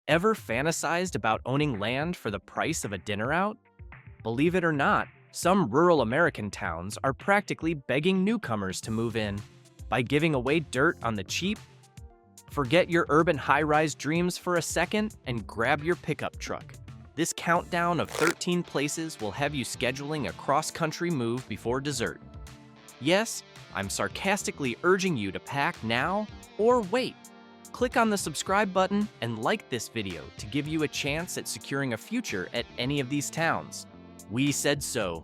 Ever fantasized about owning land for the price of a dinner out? Believe it or not, some rural American towns are practically begging newcomers to move in. By giving away dirt on the cheap, forget your urban high-rise dreams for a second and grab your pickup truck. This countdown of 13 places will have you scheduling a cross-country move before dessert. Yes, I'm sarcastically urging you to pack now or wait. Click on the subscribe button and like this video to give you a chance at securing a future at any of these towns. We said so.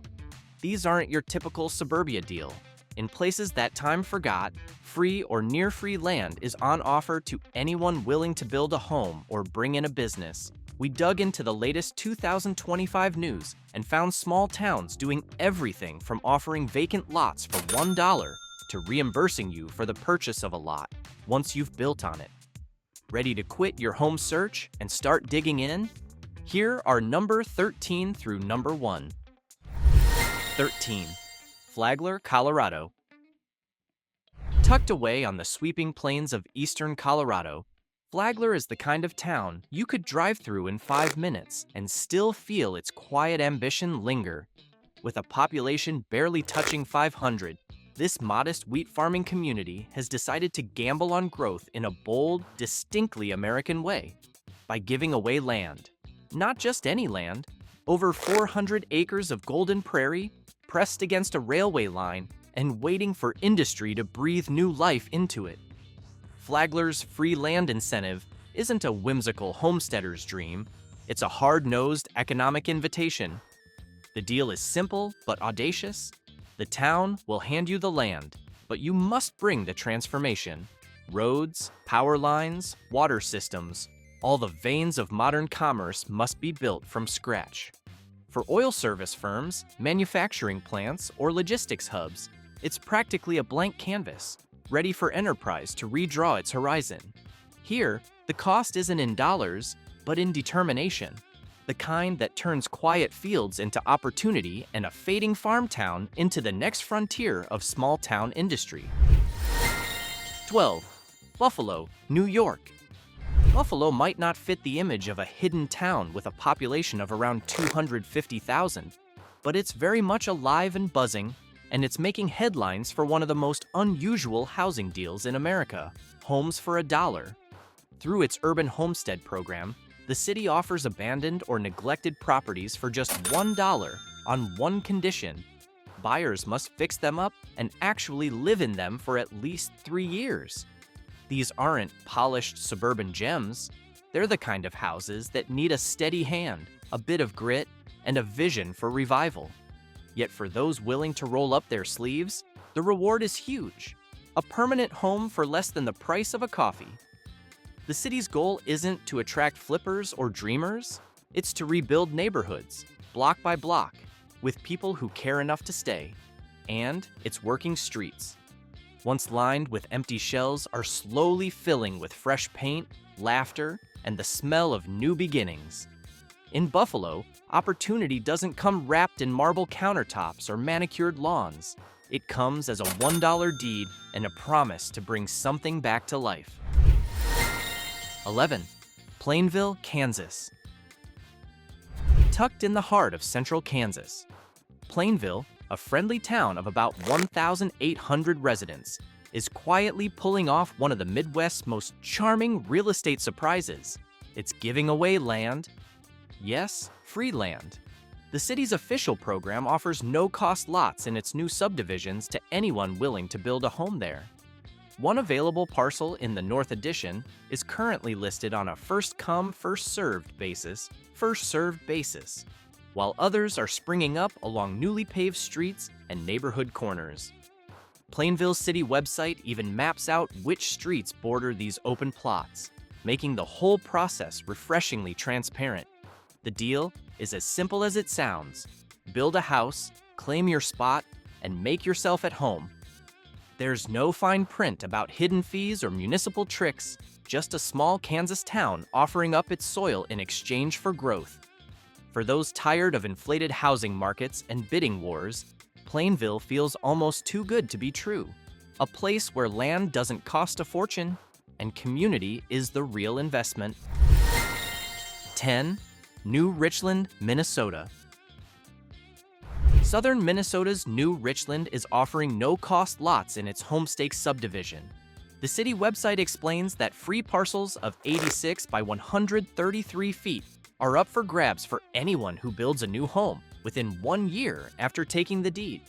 These aren't your typical suburbia deal. In places that time forgot, free or near-free land is on offer to anyone willing to build a home or bring in a business. We dug into the latest 2025 news and found small towns doing everything from offering vacant lots for $1 to reimbursing you for the purchase of a lot once you've built on it. Ready to quit your home search and start digging in? Here are number 13 through number 1. 13. Flagler, Colorado. Tucked away on the sweeping plains of eastern Colorado, Flagler is the kind of town you could drive through in 5 minutes and still feel its quiet ambition linger. With a population barely touching 500, this modest wheat farming community has decided to gamble on growth in a bold, distinctly American way by giving away land. Not just any land, over 400 acres of golden prairie, pressed against a railway line and waiting for industry to breathe new life into it. Flagler's free land incentive isn't a whimsical homesteader's dream, it's a hard-nosed economic invitation. The deal is simple but audacious. The town will hand you the land, but you must bring the transformation. Roads, power lines, water systems, all the veins of modern commerce must be built from scratch. For oil service firms, manufacturing plants, or logistics hubs, it's practically a blank canvas, ready for enterprise to redraw its horizon. Here, the cost isn't in dollars, but in determination. The kind that turns quiet fields into opportunity and a fading farm town into the next frontier of small-town industry. 12. Buffalo, New York. Buffalo might not fit the image of a hidden town with a population of around 250,000, but it's very much alive and buzzing, and it's making headlines for one of the most unusual housing deals in America, homes for $1. Through its urban homestead program, the city offers abandoned or neglected properties for just $1 on one condition. Buyers must fix them up and actually live in them for at least 3 years. These aren't polished suburban gems. They're the kind of houses that need a steady hand, a bit of grit, and a vision for revival. Yet for those willing to roll up their sleeves, the reward is huge. A permanent home for less than the price of a coffee. The city's goal isn't to attract flippers or dreamers, it's to rebuild neighborhoods, block by block, with people who care enough to stay. And its working streets, once lined with empty shells, are slowly filling with fresh paint, laughter, and the smell of new beginnings. In Buffalo, opportunity doesn't come wrapped in marble countertops or manicured lawns. It comes as a $1 deed and a promise to bring something back to life. 11. Plainville, Kansas. Tucked in the heart of central Kansas, Plainville, a friendly town of about 1,800 residents, is quietly pulling off one of the Midwest's most charming real estate surprises. It's giving away land. Yes, free land. The city's official program offers no-cost lots in its new subdivisions to anyone willing to build a home there. One available parcel in the North Addition is currently listed on a first-come, first-served basis, while others are springing up along newly paved streets and neighborhood corners. Plainville's city website even maps out which streets border these open plots, making the whole process refreshingly transparent. The deal is as simple as it sounds. Build a house, claim your spot, and make yourself at home. There's no fine print about hidden fees or municipal tricks, just a small Kansas town offering up its soil in exchange for growth. For those tired of inflated housing markets and bidding wars, Plainville feels almost too good to be true. A place where land doesn't cost a fortune and community is the real investment. 10. New Richland, Minnesota. Southern Minnesota's New Richland is offering no-cost lots in its Homestakes subdivision. The city website explains that free parcels of 86 by 133 feet are up for grabs for anyone who builds a new home within 1 year after taking the deed.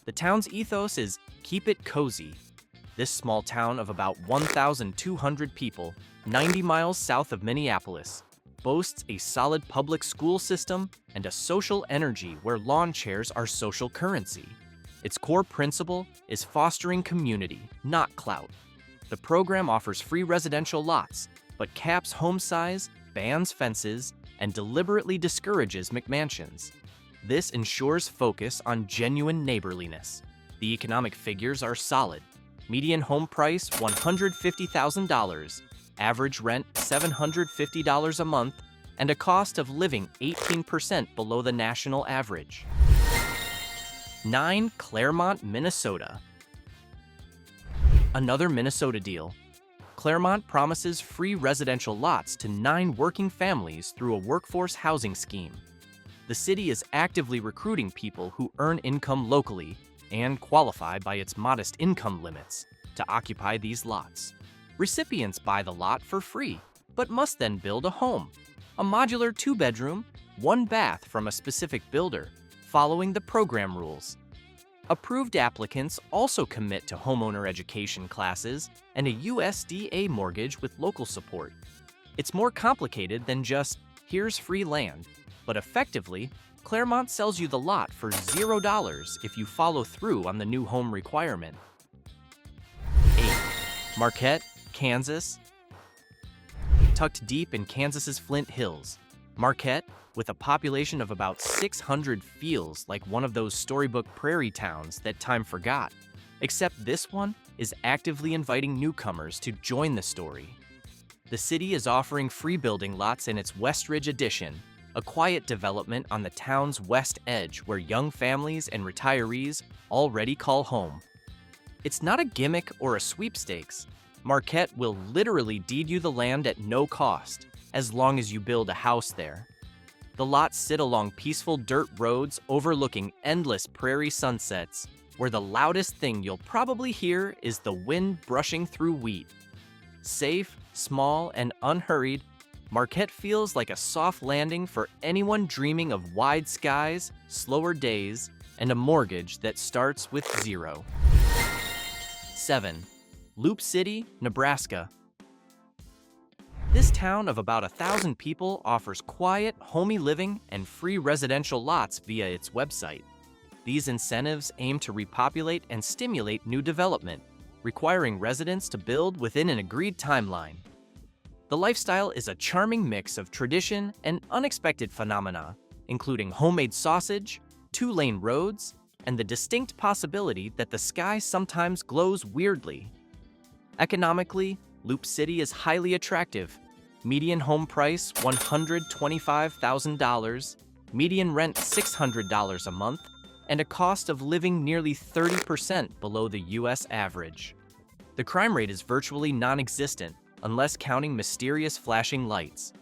The town's ethos is keep it cozy. This small town of about 1,200 people, 90 miles south of Minneapolis, boasts a solid public school system and a social energy where lawn chairs are social currency. Its core principle is fostering community, not clout. The program offers free residential lots, but caps home size, bans fences, and deliberately discourages McMansions. This ensures focus on genuine neighborliness. The economic figures are solid. Median home price $150,000, average rent $750 a month, and a cost of living 18% below the national average. 9. Claremont, Minnesota. Another Minnesota deal. Claremont promises free residential lots to 9 working families through a workforce housing scheme. The city is actively recruiting people who earn income locally and qualify by its modest income limits to occupy these lots. Recipients buy the lot for free, but must then build a home, a modular 2-bedroom, 1 bath from a specific builder, following the program rules. Approved applicants also commit to homeowner education classes and a USDA mortgage with local support. It's more complicated than just, here's free land, but effectively, Claremont sells you the lot for $0 if you follow through on the new home requirement. 8. Marquette, Kansas. Tucked deep in Kansas's Flint Hills, Marquette, with a population of about 600, feels like one of those storybook prairie towns that time forgot, except this one is actively inviting newcomers to join the story. The city is offering free building lots in its Westridge Addition, a quiet development on the town's west edge where young families and retirees already call home. It's not a gimmick or a sweepstakes. Marquette will literally deed you the land at no cost, as long as you build a house there. The lots sit along peaceful dirt roads overlooking endless prairie sunsets, where the loudest thing you'll probably hear is the wind brushing through wheat. Safe, small, and unhurried, Marquette feels like a soft landing for anyone dreaming of wide skies, slower days, and a mortgage that starts with 0. 7. Loup City, Nebraska. This town of about 1,000 people offers quiet, homey living and free residential lots via its website. These incentives aim to repopulate and stimulate new development, requiring residents to build within an agreed timeline. The lifestyle is a charming mix of tradition and unexpected phenomena, including homemade sausage, 2-lane roads, and the distinct possibility that the sky sometimes glows weirdly. Economically, Loup City is highly attractive. Median home price $125,000, median rent $600 a month, and a cost of living nearly 30% below the U.S. average. The crime rate is virtually non-existent, unless counting mysterious flashing lights.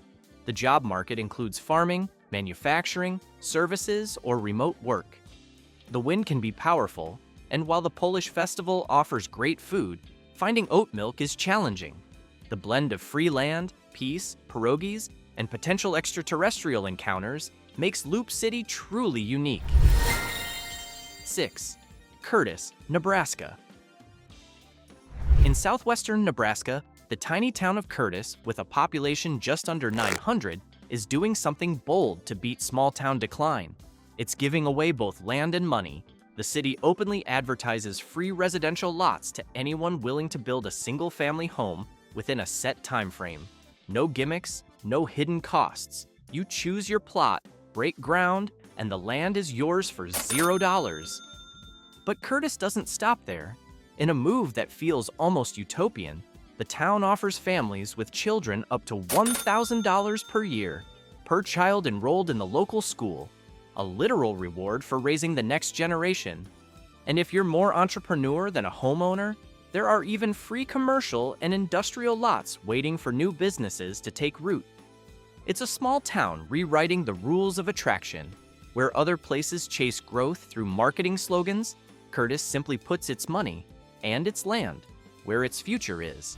The job market includes farming, manufacturing, services, or remote work. The wind can be powerful, and while the Polish festival offers great food, finding oat milk is challenging. The blend of free land, peace, pierogies, and potential extraterrestrial encounters makes Loup City truly unique. 6. Curtis, Nebraska. In southwestern Nebraska, the tiny town of Curtis, with a population just under 900, is doing something bold to beat small-town decline. It's giving away both land and money. The city openly advertises free residential lots to anyone willing to build a single-family home within a set time frame. No gimmicks, no hidden costs. You choose your plot, break ground, and the land is yours for $0. But Curtis doesn't stop there. In a move that feels almost utopian, the town offers families with children up to $1,000 per year, per child enrolled in the local school, a literal reward for raising the next generation. And if you're more entrepreneur than a homeowner, there are even free commercial and industrial lots waiting for new businesses to take root. It's a small town rewriting the rules of attraction. Where other places chase growth through marketing slogans, Curtis simply puts its money and its land where its future is.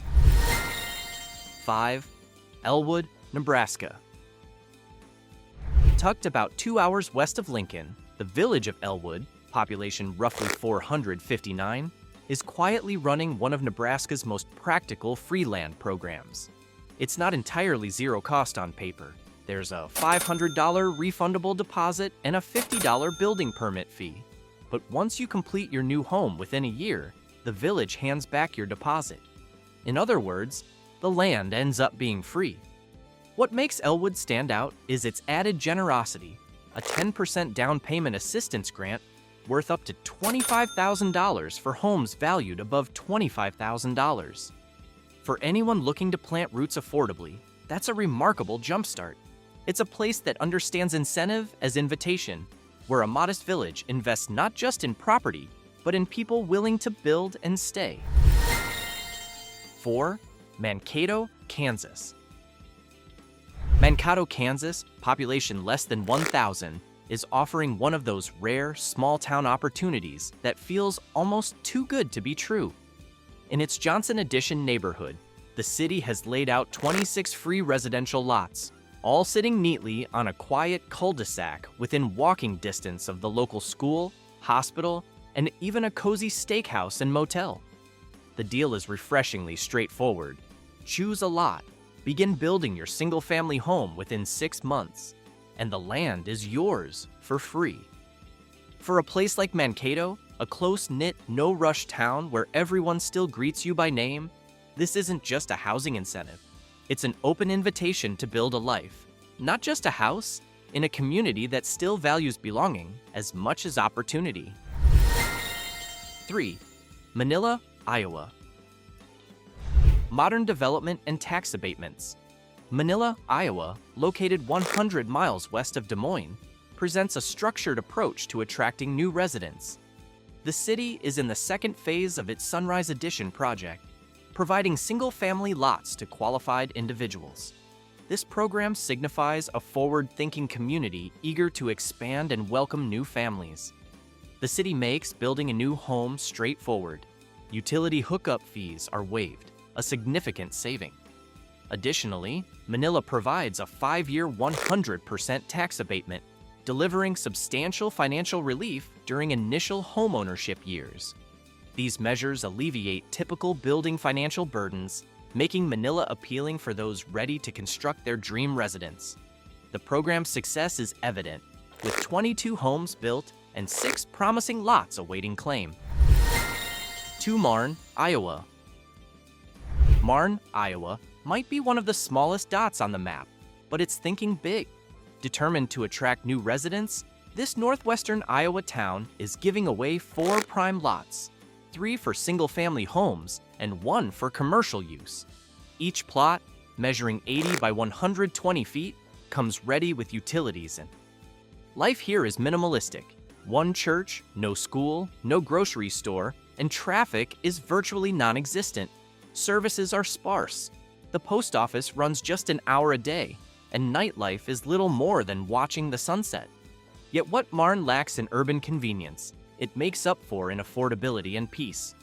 5. Elwood, Nebraska. Tucked about 2 hours west of Lincoln, the village of Elwood, population roughly 459, is quietly running one of Nebraska's most practical free land programs. It's not entirely zero cost on paper. There's a $500 refundable deposit and a $50 building permit fee. But once you complete your new home within a year, the village hands back your deposit. In other words, the land ends up being free. What makes Elwood stand out is its added generosity, a 10% down payment assistance grant worth up to $25,000 for homes valued above $25,000. For anyone looking to plant roots affordably, that's a remarkable jumpstart. It's a place that understands incentive as invitation, where a modest village invests not just in property, but in people willing to build and stay. 4. Mankato, Kansas. Mankato, Kansas, population less than 1,000, is offering one of those rare, small-town opportunities that feels almost too good to be true. In its Johnson Addition neighborhood, the city has laid out 26 free residential lots, all sitting neatly on a quiet cul-de-sac within walking distance of the local school, hospital, and even a cozy steakhouse and motel. The deal is refreshingly straightforward. Choose a lot, begin building your single-family home within 6 months, and the land is yours for free. For a place like Mankato, a close-knit, no-rush town where everyone still greets you by name, this isn't just a housing incentive. It's an open invitation to build a life, not just a house, in a community that still values belonging as much as opportunity. 3. Manilla, Iowa. Modern development and tax abatements. Manilla, Iowa, located 100 miles west of Des Moines, presents a structured approach to attracting new residents. The city is in the second phase of its Sunrise Addition project, providing single-family lots to qualified individuals. This program signifies a forward-thinking community eager to expand and welcome new families. The city makes building a new home straightforward. Utility hookup fees are waived, a significant saving. Additionally, Manilla provides a 5-year 100% tax abatement, delivering substantial financial relief during initial homeownership years. These measures alleviate typical building financial burdens, making Manilla appealing for those ready to construct their dream residence. The program's success is evident, with 22 homes built and 6 promising lots awaiting claim. 2. Marne, Iowa. Marne, Iowa, might be one of the smallest dots on the map, but it's thinking big. Determined to attract new residents, this northwestern Iowa town is giving away 4 prime lots, 3 for single-family homes and 1 for commercial use. Each plot, measuring 80 by 120 feet, comes ready with utilities in. Life here is minimalistic. 1 church, no school, no grocery store, and traffic is virtually non-existent. Services are sparse. The post office runs just an hour a day, and nightlife is little more than watching the sunset. Yet what Marne lacks in urban convenience, it makes up for in affordability and peace.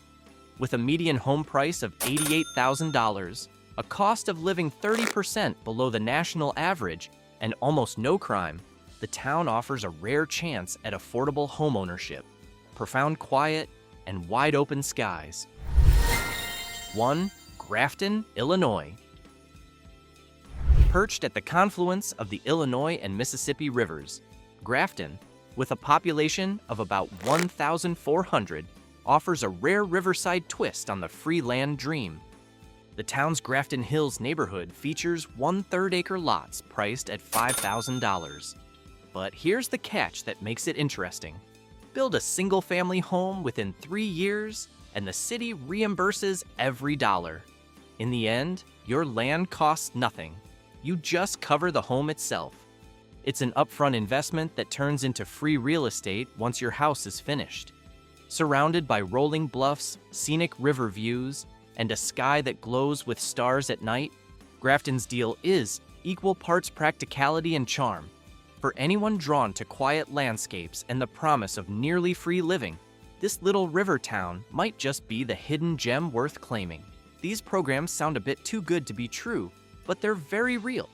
With a median home price of $88,000, a cost of living 30% below the national average, and almost no crime, the town offers a rare chance at affordable homeownership, profound quiet, and wide open skies. 1. Grafton, Illinois. Perched at the confluence of the Illinois and Mississippi rivers, Grafton, with a population of about 1,400, offers a rare riverside twist on the free land dream. The town's Grafton Hills neighborhood features 1/3 acre lots priced at $5,000. But here's the catch that makes it interesting. Build a single-family home within 3 years, and the city reimburses every dollar. In the end, your land costs nothing. You just cover the home itself. It's an upfront investment that turns into free real estate once your house is finished. Surrounded by rolling bluffs, scenic river views, and a sky that glows with stars at night, Grafton's deal is, equal parts practicality and charm. For anyone drawn to quiet landscapes and the promise of nearly free living, this little river town might just be the hidden gem worth claiming. These programs sound a bit too good to be true, but they're very real.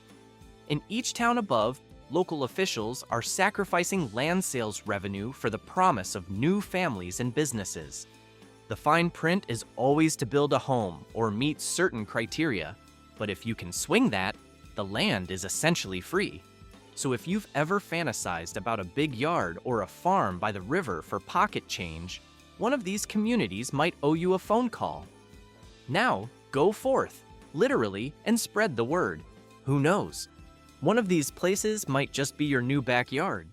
In each town above, local officials are sacrificing land sales revenue for the promise of new families and businesses. The fine print is always to build a home or meet certain criteria, but if you can swing that, the land is essentially free. So if you've ever fantasized about a big yard or a farm by the river for pocket change, one of these communities might owe you a phone call. Now, go forth, literally, and spread the word. Who knows? One of these places might just be your new backyard.